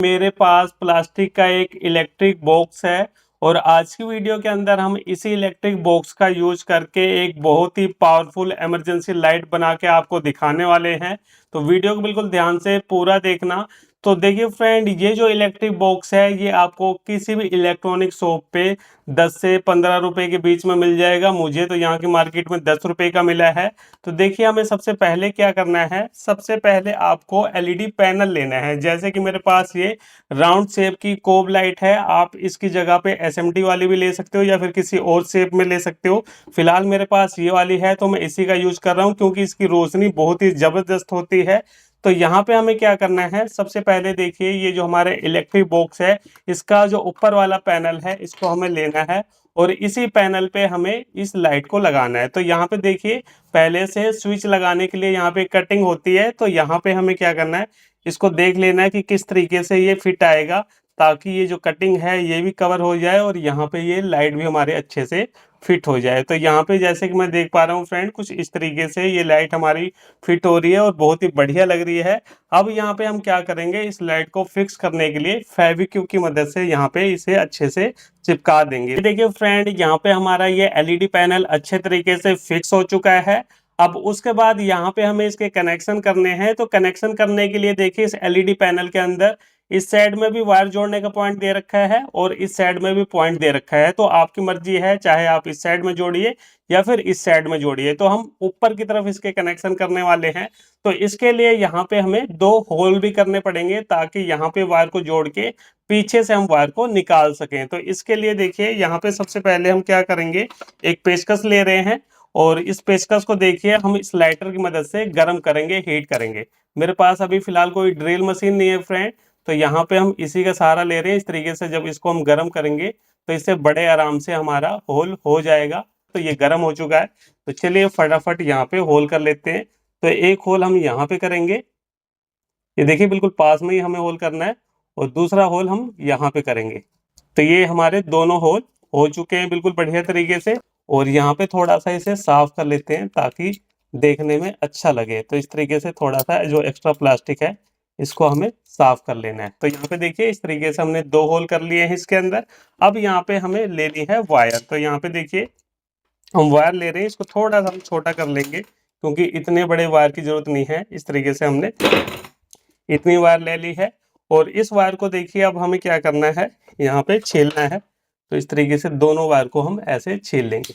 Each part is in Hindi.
मेरे पास प्लास्टिक का एक इलेक्ट्रिक बॉक्स है और आज की वीडियो के अंदर हम इसी इलेक्ट्रिक बॉक्स का यूज करके एक बहुत ही पावरफुल इमरजेंसी लाइट बना के आपको दिखाने वाले हैं। तो वीडियो को बिल्कुल ध्यान से पूरा देखना। तो देखिए फ्रेंड, ये जो इलेक्ट्रिक बॉक्स है ये आपको किसी भी इलेक्ट्रॉनिक शॉप पे 10 से 15 रुपए के बीच में मिल जाएगा। मुझे तो यहाँ की मार्केट में 10 रुपए का मिला है। तो देखिए हमें सबसे पहले क्या करना है, सबसे पहले आपको एलईडी पैनल लेना है। जैसे कि मेरे पास ये राउंड शेप की कोब लाइट है, आप इसकी जगह पे एसएमटी वाली भी ले सकते हो या फिर किसी और शेप में ले सकते हो। फिलहाल मेरे पास ये वाली है तो मैं इसी का यूज कर रहा हूँ क्योंकि इसकी रोशनी बहुत ही जबरदस्त होती है। तो यहाँ पे हमें क्या करना है, सबसे पहले देखिए ये जो हमारे इलेक्ट्रिक बॉक्स है इसका जो ऊपर वाला पैनल है इसको हमें लेना है और इसी पैनल पे हमें इस लाइट को लगाना है। तो यहाँ पे देखिए पहले से स्विच लगाने के लिए यहाँ पे कटिंग होती है, तो यहाँ पे हमें क्या करना है, इसको देख लेना है कि किस तरीके से ये फिट आएगा ताकि ये जो कटिंग है ये भी कवर हो जाए और यहाँ पे ये लाइट भी हमारे अच्छे से फिट हो जाए। तो यहाँ पे जैसे कि मैं देख पा रहा हूँ फ्रेंड, कुछ इस तरीके से ये लाइट हमारी फिट हो रही है और बहुत ही बढ़िया लग रही है। अब यहाँ पे हम क्या करेंगे, इस लाइट को फिक्स करने के लिए फेविक्विक की मदद से यहाँ पे इसे अच्छे से चिपका देंगे। देखिए फ्रेंड, यहाँ पे हमारा ये एलईडी पैनल अच्छे तरीके से फिक्स हो चुका है। अब उसके बाद यहाँ पे हमें इसके कनेक्शन करने हैं। तो कनेक्शन करने के लिए देखिए इस एलईडी पैनल के अंदर इस साइड में भी वायर जोड़ने का पॉइंट दे रखा है और इस साइड में भी पॉइंट दे रखा है। तो आपकी मर्जी है, चाहे आप इस साइड में जोड़िए या फिर इस साइड में जोड़िए। तो हम ऊपर की तरफ इसके कनेक्शन करने वाले हैं। तो इसके लिए यहाँ पे हमें 2 होल भी करने पड़ेंगे ताकि यहाँ पे वायर को जोड़ के पीछे से हम वायर को निकाल सकें। तो इसके लिए देखिए यहाँ पे सबसे पहले हम क्या करेंगे, एक पेचकस ले रहे हैं और इस पेचकस को देखिए हम इस लाइटर की मदद से गर्म करेंगे, हीट करेंगे। मेरे पास अभी फिलहाल कोई ड्रिल मशीन नहीं है फ्रेंड, तो यहाँ पे हम इसी का सहारा ले रहे हैं। इस तरीके से जब इसको हम गर्म करेंगे तो इससे बड़े आराम से हमारा होल हो जाएगा। तो ये गर्म हो चुका है, तो चलिए फटाफट यहाँ पे होल कर लेते हैं। तो एक होल हम यहाँ पे करेंगे, ये देखिए बिल्कुल पास में ही हमें होल करना है, और दूसरा होल हम यहाँ पे करेंगे। तो ये हमारे दोनों होल हो चुके हैं बिल्कुल बढ़िया तरीके से। और यहाँ पे थोड़ा सा इसे साफ कर लेते हैं ताकि देखने में अच्छा लगे। तो इस तरीके से थोड़ा सा जो एक्स्ट्रा प्लास्टिक है इसको हमें साफ कर लेना है। तो यहाँ पे देखिए इस तरीके से हमने 2 होल कर लिए हैं इसके अंदर। अब यहाँ पे हमें लेनी है वायर। तो यहाँ पे देखिए हम वायर ले रहे हैं, इसको थोड़ा सा हम छोटा कर लेंगे क्योंकि इतने बड़े वायर की जरूरत नहीं है। इस तरीके से हमने इतनी वायर ले ली है और इस वायर को देखिए अब हमें क्या करना है, यहाँ पे छीलना है। तो इस तरीके से दोनों वायर को हम ऐसे छील लेंगे।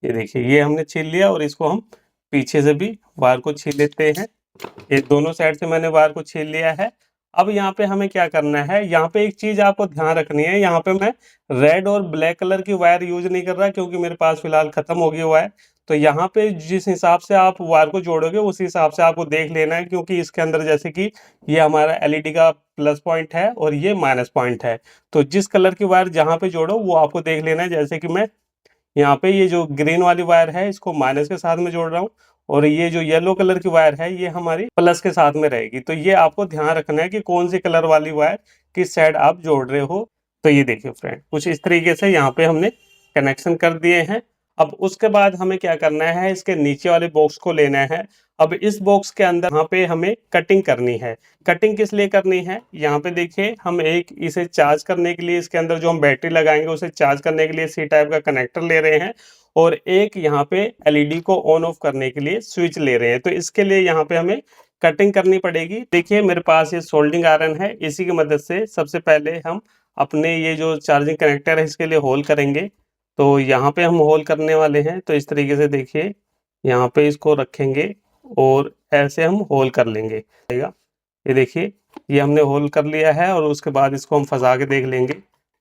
ये देखिए ये हमने छील लिया और इसको हम पीछे से भी वायर को छील लेते हैं। ये दोनों साइड से मैंने वायर को छील लिया है। अब यहाँ पे हमें क्या करना है, यहाँ पे एक चीज आपको ध्यान रखनी है, यहाँ पे मैं रेड और ब्लैक कलर की वायर यूज नहीं कर रहा क्योंकि मेरे पास फिलहाल खत्म हो गया हुआ है। तो यहाँ पे जिस हिसाब से आप वायर को जोड़ोगे उस हिसाब से आपको देख लेना है, क्योंकि इसके अंदर जैसे कि ये हमारा एलईडी का प्लस पॉइंट है और ये माइनस पॉइंट है। तो जिस कलर की वायर जहाँ पे जोड़ो वो आपको देख लेना है। जैसे कि मैं यहाँ पे ये जो ग्रीन वाली वायर है इसको माइनस के साथ में जोड़ रहा हूँ और ये जो येलो कलर की वायर है ये हमारी प्लस के साथ में रहेगी। तो ये आपको ध्यान रखना है कि कौन सी कलर वाली वायर किस साइड आप जोड़ रहे हो। तो ये देखिए फ्रेंड, कुछ इस तरीके से यहाँ पे हमने कनेक्शन कर दिए हैं। अब उसके बाद हमें क्या करना है, इसके नीचे वाले बॉक्स को लेना है। अब इस बॉक्स के अंदर यहाँ पे हमें कटिंग करनी है। कटिंग किस लिए करनी है, यहाँ पे देखिए हम एक इसे चार्ज करने के लिए इसके अंदर जो हम बैटरी लगाएंगे उसे चार्ज करने के लिए सी टाइप का कनेक्टर ले रहे हैं और एक यहाँ पे एलईडी को ऑन ऑफ करने के लिए स्विच ले रहे हैं। तो इसके लिए यहाँ पे हमें कटिंग करनी पड़ेगी। देखिए मेरे पास ये सोल्डिंग आयरन है, इसी की मदद से सबसे पहले हम अपने ये जो चार्जिंग कनेक्टर है इसके लिए होल करेंगे। तो यहाँ पे हम होल करने वाले हैं। तो इस तरीके से देखिए यहाँ पे इसको रखेंगे और ऐसे हम होल कर लेंगे। ये देखिए ये हमने होल कर लिया है और उसके बाद इसको हम फंसा के देख लेंगे।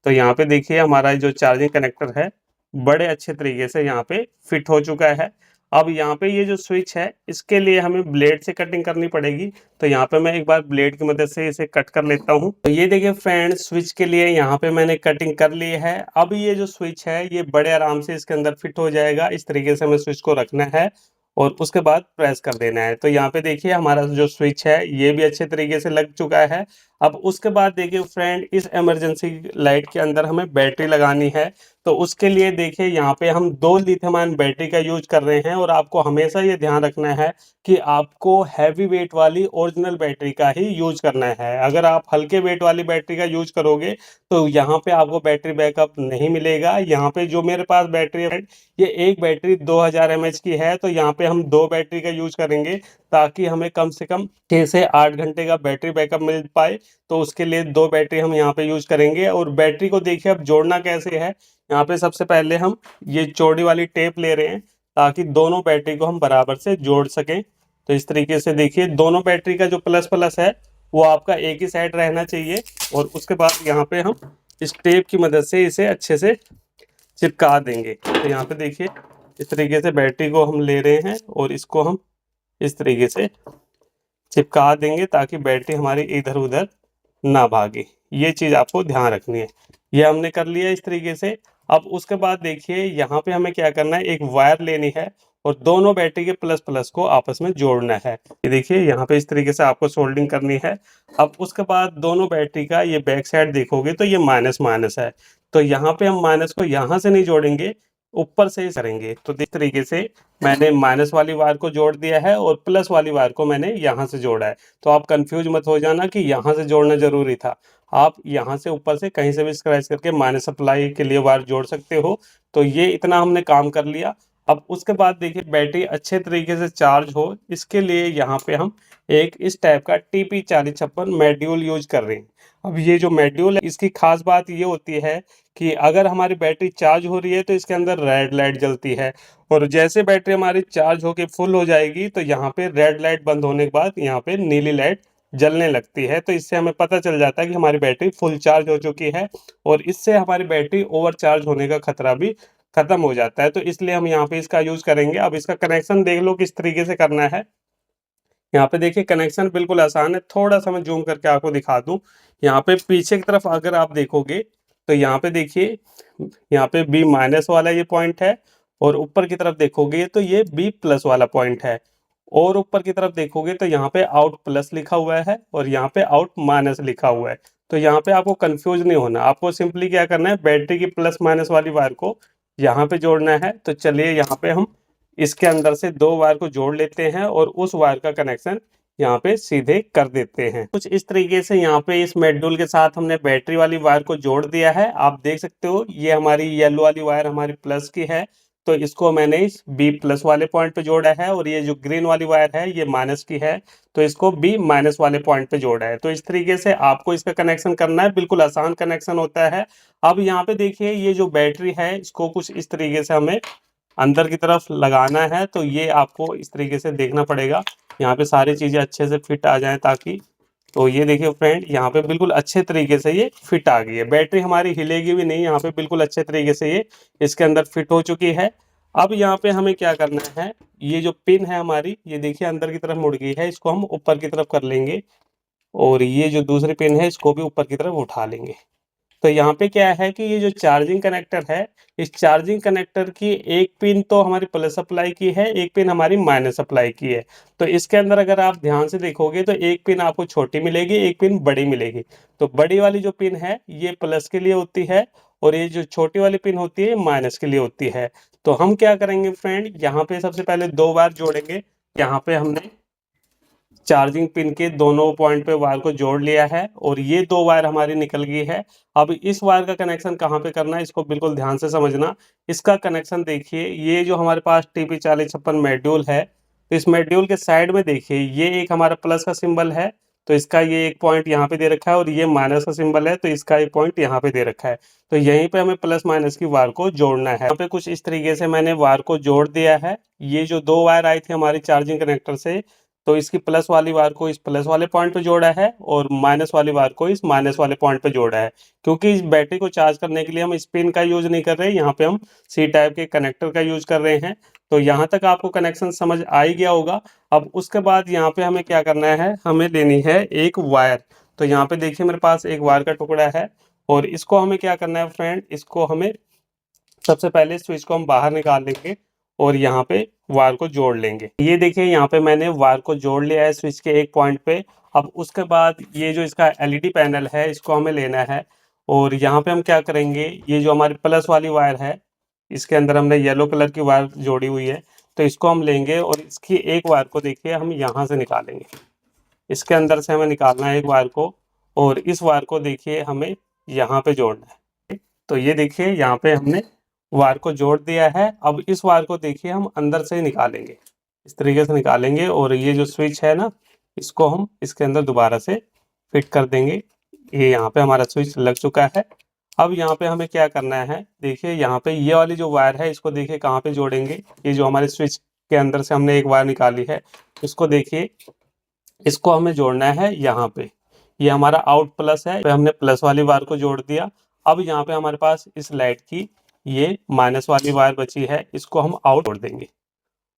तो यहाँ पे देखिए हमारा जो चार्जिंग कनेक्टर है बड़े अच्छे तरीके से यहाँ पे फिट हो चुका है। अब यहाँ पे ये जो स्विच है इसके लिए हमें ब्लेड से कटिंग करनी पड़ेगी। तो यहाँ पे मैं एक बार ब्लेड की मदद से इसे कट कर लेता हूँ। तो ये देखिए फ्रेंड, स्विच के लिए यहाँ पे मैंने कटिंग कर ली है। अब ये जो स्विच है ये बड़े आराम से इसके अंदर फिट हो जाएगा। इस तरीके से हमें स्विच को रखना है और उसके बाद प्रेस कर देना है। तो यहाँ पे देखिए हमारा जो स्विच है ये भी अच्छे तरीके से लग चुका है। अब उसके बाद देखिए फ्रेंड, इस इमरजेंसी लाइट के अंदर हमें बैटरी लगानी है। तो उसके लिए देखिए यहाँ पे हम 2 लिथियम आयन बैटरी का यूज कर रहे हैं, और आपको हमेशा ये ध्यान रखना है कि आपको हैवी वेट वाली ओरिजिनल बैटरी का ही यूज करना है। अगर आप हल्के वेट वाली बैटरी का यूज करोगे तो यहाँ पे आपको बैटरी बैकअप नहीं मिलेगा। यहाँ पे जो मेरे पास बैटरी है, ये एक बैटरी 2000 mAh की है, तो यहाँ पे हम 2 बैटरी का यूज करेंगे ताकि हमें कम से कम 6 से 8 घंटे का बैटरी बैकअप मिल पाए। तो उसके लिए 2 बैटरी हम यहाँ पे यूज करेंगे। और बैटरी को देखिए अब जोड़ना कैसे है। यहाँ पे सबसे पहले हम ये चौड़ी वाली टेप ले रहे हैं ताकि दोनों बैटरी को हम बराबर से जोड़ सकें। तो इस तरीके से देखिए दोनों बैटरी का जो प्लस प्लस है वो आपका एक ही साइड रहना चाहिए। और उसके बाद यहाँ पे हम इस टेप की मदद से इसे अच्छे से चिपका देंगे। तो यहाँ पे देखिए इस तरीके से बैटरी को हम ले रहे हैं और इसको हम इस तरीके से चिपका देंगे ताकि बैटरी हमारी इधर उधर ना भागे। ये चीज़ आपको ध्यान रखनी है। ये हमने कर लिया इस तरीके से। अब उसके बाद देखिए यहाँ पे हमें क्या करना है, एक वायर लेनी है और दोनों बैटरी के प्लस प्लस को आपस में जोड़ना है। ये देखिए यहाँ पे इस तरीके से आपको सोल्डिंग करनी है। अब उसके बाद दोनों बैटरी का ये बैक साइड देखोगे तो ये माइनस माइनस है, तो यहाँ पे हम माइनस को यहाँ से नहीं जोड़ेंगे, ऊपर से ही करेंगे। तो इस तरीके से मैंने माइनस वाली वायर को जोड़ दिया है और प्लस वाली वायर को मैंने यहाँ से जोड़ा है। तो आप कंफ्यूज मत हो जाना कि यहाँ से जोड़ना जरूरी था। आप यहाँ से ऊपर से कहीं से भी स्क्रैच करके माइनस सप्लाई के लिए वायर जोड़ सकते हो। तो ये इतना हमने काम कर लिया। अब उसके बाद देखिए बैटरी अच्छे तरीके से चार्ज हो, इसके लिए यहाँ पे हम एक इस टाइप का TP4056 मॉड्यूल यूज कर रहे हैं। अब ये जो मॉड्यूल है इसकी खास बात ये होती है कि अगर हमारी बैटरी चार्ज हो रही है तो इसके अंदर रेड लाइट जलती है, और जैसे बैटरी हमारी चार्ज होके फुल हो जाएगी तो यहाँ पे रेड लाइट बंद होने के बाद यहाँ पे नीली लाइट जलने लगती है। तो इससे हमें पता चल जाता है कि हमारी बैटरी फुल चार्ज हो चुकी है, और इससे हमारी बैटरी ओवर चार्ज होने का खतरा भी खत्म हो जाता है। तो इसलिए हम यहाँ पे इसका यूज करेंगे। अब इसका कनेक्शन देख लो किस तरीके से करना है। यहाँ पे देखिए कनेक्शन बिल्कुल आसान है, थोड़ा सा मैं जूम करके आपको दिखा दूं। यहाँ पे पीछे की तरफ अगर आप देखोगे तो यहाँ पे देखिए, यहाँ पे B माइनस वाला ये पॉइंट है, और ऊपर की तरफ देखोगे तो ये B प्लस वाला पॉइंट है, और ऊपर की तरफ देखोगे तो यहाँ पे आउट प्लस लिखा हुआ है और यहाँ पे आउट माइनस लिखा हुआ है। तो यहाँ पे आपको कंफ्यूज नहीं होना, आपको सिंपली क्या करना है, बैटरी की प्लस माइनस वाली वायर को यहाँ पे जोड़ना है। तो चलिए यहाँ पे हम इसके अंदर से 2 वायर को जोड़ लेते हैं और उस वायर का कनेक्शन यहाँ पे सीधे कर देते हैं। कुछ इस तरीके से यहाँ पे इस मॉड्यूल के साथ हमने बैटरी वाली वायर को जोड़ दिया है। आप देख सकते हो ये हमारी येलो वाली वायर हमारी प्लस की है, तो इसको मैंने इस B प्लस वाले पॉइंट पे जोड़ा है, और ये जो ग्रीन वाली वायर है ये माइनस की है, तो इसको B माइनस वाले पॉइंट पे जोड़ा है। तो इस तरीके से आपको इसका कनेक्शन करना है, बिल्कुल आसान कनेक्शन होता है। अब यहाँ पे देखिए ये जो बैटरी है इसको कुछ इस तरीके से हमें अंदर की तरफ लगाना है। तो ये आपको इस तरीके से देखना पड़ेगा, यहाँ पे सारी चीज़ें अच्छे से फिट आ जाएं ताकि। तो ये देखिए फ्रेंड यहाँ पे बिल्कुल अच्छे तरीके से ये फिट आ गई है, बैटरी हमारी हिलेगी भी नहीं, यहाँ पे बिल्कुल अच्छे तरीके से ये इसके अंदर फिट हो चुकी है। अब यहाँ पे हमें क्या करना है, ये जो पिन है हमारी ये देखिए अंदर की तरफ मुड़ गई है, इसको हम ऊपर की तरफ कर लेंगे, और ये जो दूसरी पिन है इसको भी ऊपर की तरफ उठा लेंगे। तो यहाँ पे क्या है कि ये जो चार्जिंग कनेक्टर है, इस चार्जिंग कनेक्टर की एक पिन तो हमारी प्लस सप्लाई की है, एक पिन हमारी माइनस सप्लाई की है। तो इसके अंदर अगर आप ध्यान से देखोगे तो एक पिन आपको छोटी मिलेगी, एक पिन बड़ी मिलेगी। तो बड़ी वाली जो पिन है ये प्लस के लिए होती है, और ये जो छोटी वाली पिन होती है माइनस के लिए होती है। तो हम क्या करेंगे फ्रेंड, यहाँ पे सबसे पहले 2 बार जोड़ेंगे। यहाँ पे हमने चार्जिंग पिन के दोनों पॉइंट पे वायर को जोड़ लिया है, और ये 2 वायर हमारी निकल गई है। अब इस वायर का कनेक्शन कहाँ पे करना है इसको बिल्कुल ध्यान से समझना। इसका कनेक्शन देखिए, ये जो हमारे पास TP4056 मॉड्यूल है, तो इस मॉड्यूल के साइड में देखिए ये एक हमारा प्लस का सिंबल है, तो इसका ये एक पॉइंट यहाँ पे दे रखा है, और ये माइनस का सिंबल है तो इसका एक पॉइंट यहाँ पे दे रखा है। तो यहीं पे हमें प्लस माइनस की वायर को जोड़ना है। यहाँ पे कुछ इस तरीके से मैंने वायर को जोड़ दिया है। ये जो 2 वायर आई थी हमारी चार्जिंग कनेक्टर से, तो इसकी प्लस वाली वायर को इस प्लस वाले पॉइंट पे जोड़ा है, और माइनस वाली वायर को इस माइनस वाले पॉइंट पे जोड़ा है। क्योंकि इस बैटरी को चार्ज करने के लिए हम इस पिन का यूज नहीं कर रहे, यहाँ पे हम C टाइप के कनेक्टर का यूज कर रहे हैं। तो यहाँ तक आपको कनेक्शन समझ आ ही गया होगा। अब उसके बाद यहाँ पे हमें क्या करना है, हमें लेनी है एक वायर। तो यहाँ पे देखिए मेरे पास एक वायर का टुकड़ा है, और इसको हमें क्या करना है फ्रेंड, इसको हमें सबसे पहले स्विच को हम बाहर निकाल लेंगे, और यहाँ पे वायर को जोड़ लेंगे। ये देखिए यहाँ पे मैंने वायर को जोड़ लिया है स्विच के एक पॉइंट पे। अब उसके बाद ये जो इसका एलईडी पैनल है इसको हमें लेना है और यहाँ पे हम क्या करेंगे, ये जो हमारी प्लस वाली वायर है इसके अंदर हमने येलो कलर की वायर जोड़ी हुई है, तो इसको हम लेंगे और इसकी एक वायर को देखिए हम यहाँ से निकालेंगे। इसके अंदर से हमें निकालना है एक वायर को और इस वायर को देखिए हमें यहाँ पे जोड़ना है। तो ये देखिए यहाँ पे हमने वायर को जोड़ दिया है। अब इस वायर को देखिए हम अंदर से निकालेंगे, इस तरीके से निकालेंगे और ये जो स्विच है ना इसको हम इसके अंदर दोबारा से फिट कर देंगे। ये यहाँ पे हमारा स्विच लग चुका है। अब यहाँ पे हमें क्या करना है, देखिए यहाँ पे ये वाली जो वायर है इसको देखिए कहाँ पे जोड़ेंगे। ये जो हमारे स्विच के अंदर से हमने एक वायर निकाली है इसको देखिए, इसको हमें जोड़ना है यहाँ पे। ये हमारा आउट प्लस है, तो हमने प्लस वाली वायर को जोड़ दिया। अब यहाँ पे हमारे पास इस लाइट की ये माइनस वाली वायर बची है, इसको हम आउट जोड़ देंगे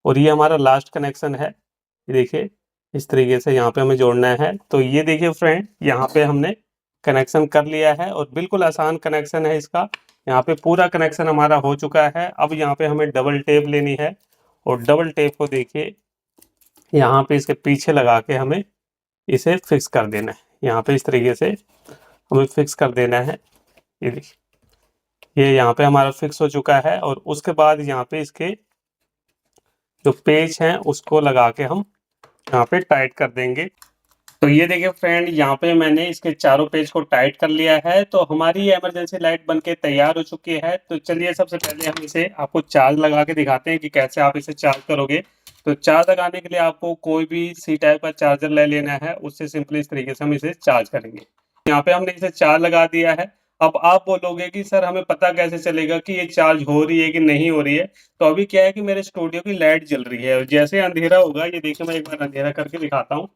और ये हमारा लास्ट कनेक्शन है। ये देखिए इस तरीके से यहाँ पे हमें जोड़ना है। तो ये देखिए फ्रेंड यहाँ पे हमने कनेक्शन कर लिया है और बिल्कुल आसान कनेक्शन है इसका। यहाँ पे पूरा कनेक्शन हमारा हो चुका है। अब यहाँ पे हमें डबल टेप लेनी है और डबल टेप को देखिए यहाँ पे इसके पीछे लगा के हमें इसे फिक्स कर देना है। यहाँ पे इस तरीके से हमें फिक्स कर देना है। ये देखिए ये यहाँ पे हमारा फिक्स हो चुका है और उसके बाद यहाँ पे इसके जो पेच हैं उसको लगा के हम यहाँ पे टाइट कर देंगे। तो ये देखिए फ्रेंड यहाँ पे मैंने इसके चारों पेज को टाइट कर लिया है। तो हमारी ये इमरजेंसी लाइट बनके तैयार हो चुकी है। तो चलिए सबसे पहले हम इसे आपको चार्ज लगा के दिखाते हैं कि कैसे आप इसे चार्ज करोगे। तो चार्ज लगाने के लिए आपको कोई भी सी टाइप का चार्जर ले लेना है, उससे सिंपली इस तरीके से हम इसे चार्ज करेंगे। यहाँ पे हमने इसे चार्ज लगा दिया है। अब आप बोलोगे कि सर हमें पता कैसे चलेगा कि ये चार्ज हो रही है कि नहीं हो रही है। तो अभी क्या है कि मेरे स्टूडियो की लाइट जल रही है और जैसे अंधेरा होगा, ये देखिए मैं एक बार अंधेरा करके दिखाता हूँ।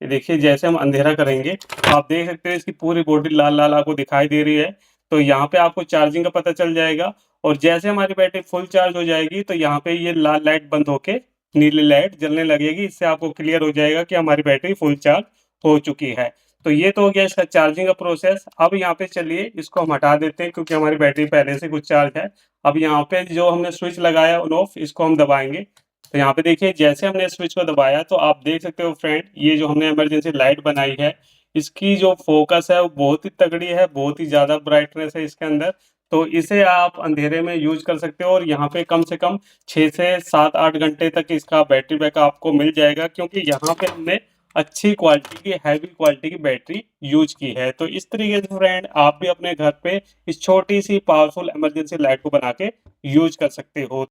ये देखिए जैसे हम अंधेरा करेंगे तो आप देख सकते हैं इसकी पूरी बॉडी लाल लाल आपको दिखाई दे रही है। तो यहाँ पे आपको चार्जिंग का पता चल जाएगा और जैसे हमारी बैटरी फुल चार्ज हो जाएगी तो यहाँ पे ये लाल लाइट बंद होके नीली लाइट जलने लगेगी। इससे आपको क्लियर हो जाएगा कि हमारी बैटरी फुल चार्ज हो चुकी है। तो ये तो हो गया इसका चार्जिंग का प्रोसेस। अब यहाँ पे चलिए इसको हम हटा देते हैं क्योंकि हमारी बैटरी पहले से कुछ चार्ज है। अब यहाँ पे जो हमने स्विच लगाया ऑन ऑफ इसको हम दबाएंगे। तो यहाँ पे देखिए जैसे हमने स्विच को दबाया तो आप देख सकते हो फ्रेंड, ये जो हमने इमरजेंसी लाइट बनाई है इसकी जो फोकस है वो बहुत ही तगड़ी है, बहुत ही ज़्यादा ब्राइटनेस है इसके अंदर। तो इसे आप अंधेरे में यूज कर सकते हो और यहाँ पे कम से कम 6 से 7-8 घंटे तक इसका बैटरी बैकअप आपको मिल जाएगा, क्योंकि यहाँ पे हमने अच्छी क्वालिटी की, हैवी क्वालिटी की बैटरी यूज की है। तो इस तरीके से फ्रेंड आप भी अपने घर पे इस छोटी सी पावरफुल इमरजेंसी लाइट को बना के यूज कर सकते हो।